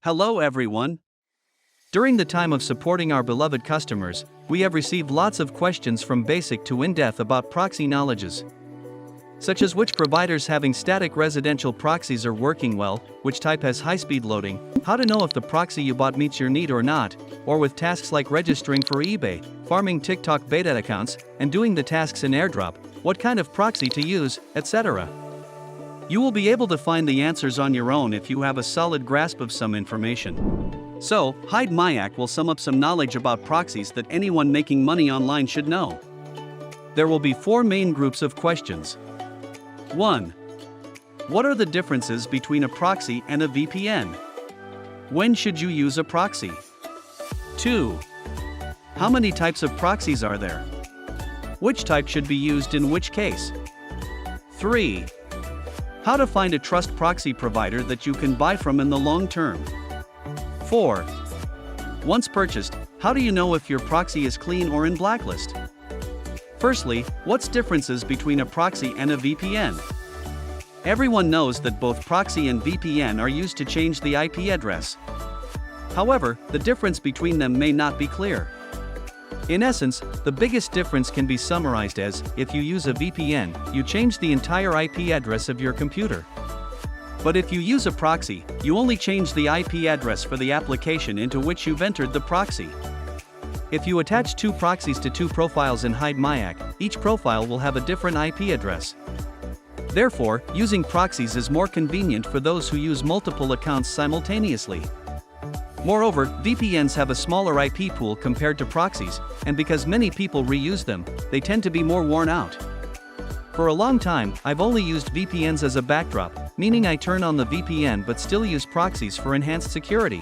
Hello everyone. During the time of supporting our beloved customers, we have received lots of questions from basic to in-depth about proxy knowledges. Such as which providers having static residential proxies are working well, which type has high-speed loading, how to know if the proxy you bought meets your need or not, or with tasks like registering for eBay, farming TikTok beta accounts, and doing the tasks in AirDrop, what kind of proxy to use, etc. You will be able to find the answers on your own if you have a solid grasp of some information. So, Hidemyacc will sum up some knowledge about proxies that anyone making money online should know. There will be 4 main groups of questions. 1. What are the differences between a proxy and a VPN? When should you use a proxy? 2. How many types of proxies are there? Which type should be used in which case? 3. How to find a trust proxy provider that you can buy from in the long term. 4. Once purchased, how do you know if your proxy is clean or in blacklist? Firstly, what's differences between a proxy and a VPN? Everyone knows that both proxy and VPN are used to change the IP address. However, the difference between them may not be clear. In essence, the biggest difference can be summarized as, if you use a VPN, you change the entire IP address of your computer. But if you use a proxy, you only change the IP address for the application into which you've entered the proxy. If you attach 2 proxies to 2 profiles in Hidemyacc, each profile will have a different IP address. Therefore, using proxies is more convenient for those who use multiple accounts simultaneously. Moreover, VPNs have a smaller IP pool compared to proxies, and because many people reuse them, they tend to be more worn out. For a long time, I've only used VPNs as a backdrop, meaning I turn on the VPN but still use proxies for enhanced security.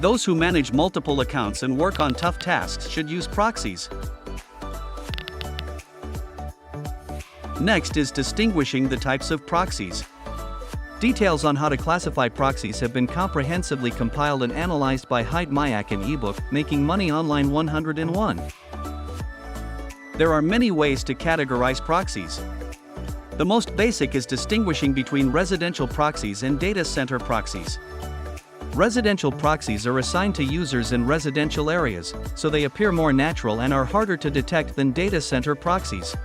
Those who manage multiple accounts and work on tough tasks should use proxies. Next is distinguishing the types of proxies. Details on how to classify proxies have been comprehensively compiled and analyzed by Hidemyacc in ebook, Making Money Online 101. There are many ways to categorize proxies. The most basic is distinguishing between residential proxies and data center proxies. Residential proxies are assigned to users in residential areas, so they appear more natural and are harder to detect than data center proxies.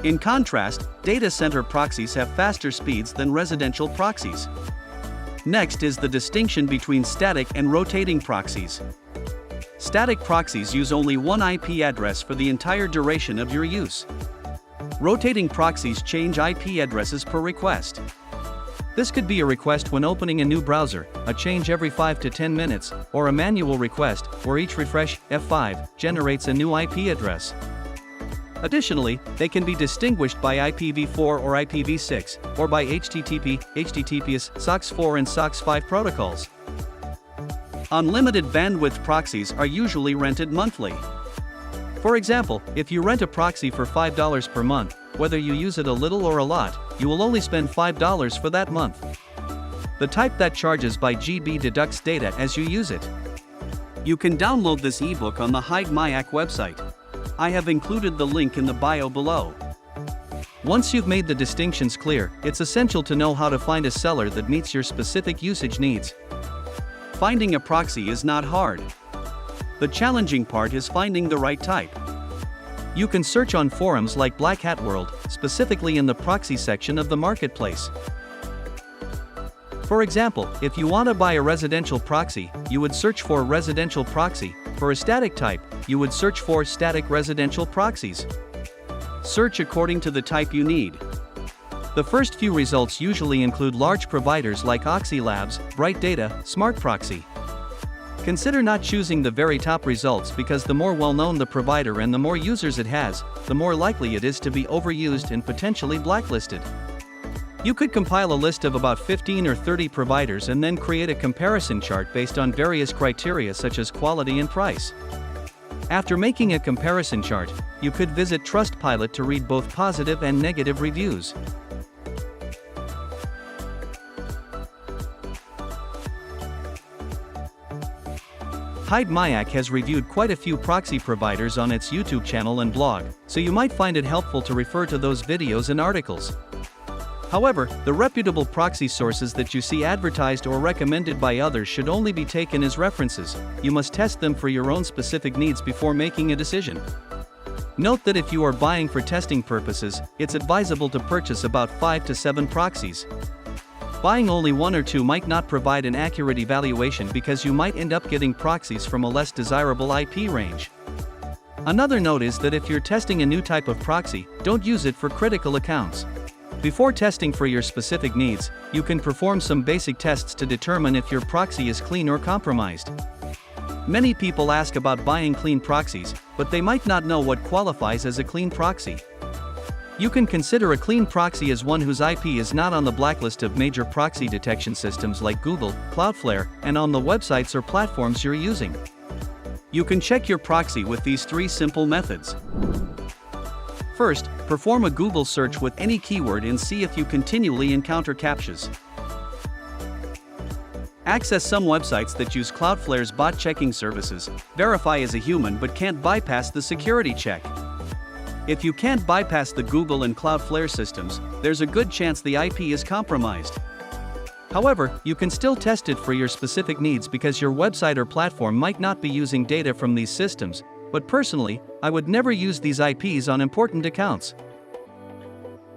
In contrast, data center proxies have faster speeds than residential proxies. Next is the distinction between static and rotating proxies. Static proxies use only one IP address for the entire duration of your use. Rotating proxies change IP addresses per request. This could be a request when opening a new browser, a change every 5 to 10 minutes, or a manual request, where each refresh, F5, generates a new IP address. Additionally, they can be distinguished by IPv4 or IPv6, or by HTTP, HTTPS, SOX4 and SOX5 protocols. Unlimited bandwidth proxies are usually rented monthly. For example, if you rent a proxy for $5 per month, whether you use it a little or a lot, you will only spend $5 for that month. The type that charges by GB deducts data as you use it. You can download this ebook on the Hidemyacc website. I have included the link in the bio below. Once you've made the distinctions clear, it's essential to know how to find a seller that meets your specific usage needs. Finding a proxy is not hard. The challenging part is finding the right type. You can search on forums like Black Hat World, specifically in the proxy section of the marketplace. For example, if you want to buy a residential proxy, you would search for residential proxy. For a static type, you would search for static residential proxies. Search according to the type you need. The first few results usually include large providers like Oxy Labs, Bright Data, Smart Proxy. Consider not choosing the very top results because the more well-known the provider and the more users it has, the more likely it is to be overused and potentially blacklisted. You could compile a list of about 15 or 30 providers and then create a comparison chart based on various criteria such as quality and price. After making a comparison chart, you could visit Trustpilot to read both positive and negative reviews. Hidemyacc has reviewed quite a few proxy providers on its YouTube channel and blog, so you might find it helpful to refer to those videos and articles. However, the reputable proxy sources that you see advertised or recommended by others should only be taken as references. You must test them for your own specific needs before making a decision. Note that if you are buying for testing purposes, it's advisable to purchase about 5 to 7 proxies. Buying only 1 or 2 might not provide an accurate evaluation because you might end up getting proxies from a less desirable IP range. Another note is that if you're testing a new type of proxy, don't use it for critical accounts. Before testing for your specific needs, you can perform some basic tests to determine if your proxy is clean or compromised. Many people ask about buying clean proxies, but they might not know what qualifies as a clean proxy. You can consider a clean proxy as one whose IP is not on the blacklist of major proxy detection systems like Google, Cloudflare, and on the websites or platforms you're using. You can check your proxy with these 3 simple methods. First, perform a Google search with any keyword and see if you continually encounter CAPTCHAs. Access some websites that use Cloudflare's bot checking services, verify as a human but can't bypass the security check. If you can't bypass the Google and Cloudflare systems, there's a good chance the IP is compromised. However, you can still test it for your specific needs because your website or platform might not be using data from these systems, but personally, I would never use these IPs on important accounts.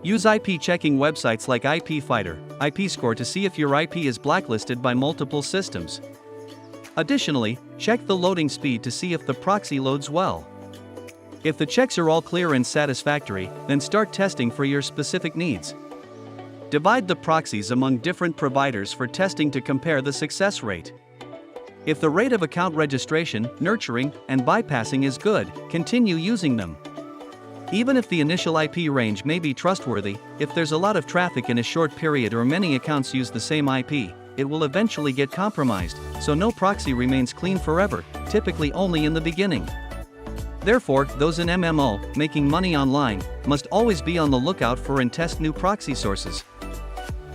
Use IP checking websites like IP Fighter, IP Score to see if your IP is blacklisted by multiple systems. Additionally, check the loading speed to see if the proxy loads well. If the checks are all clear and satisfactory, then start testing for your specific needs. Divide the proxies among different providers for testing to compare the success rate. If the rate of account registration, nurturing, and bypassing is good, continue using them. Even if the initial IP range may be trustworthy, if there's a lot of traffic in a short period or many accounts use the same IP, it will eventually get compromised, so no proxy remains clean forever, typically only in the beginning. Therefore, those in MMO, making money online, must always be on the lookout for and test new proxy sources.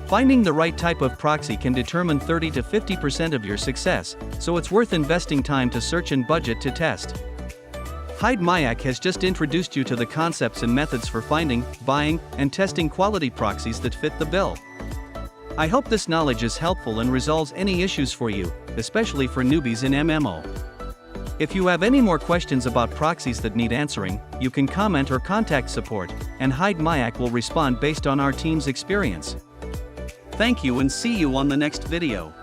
Finding the right type of proxy can determine 30 to 50% of your success, so it's worth investing time to search and budget to test. Hidemyacc has just introduced you to the concepts and methods for finding, buying, and testing quality proxies that fit the bill. I hope this knowledge is helpful and resolves any issues for you, especially for newbies in MMO. If you have any more questions about proxies that need answering, you can comment or contact support, and Hidemyacc will respond based on our team's experience. Thank you and see you on the next video.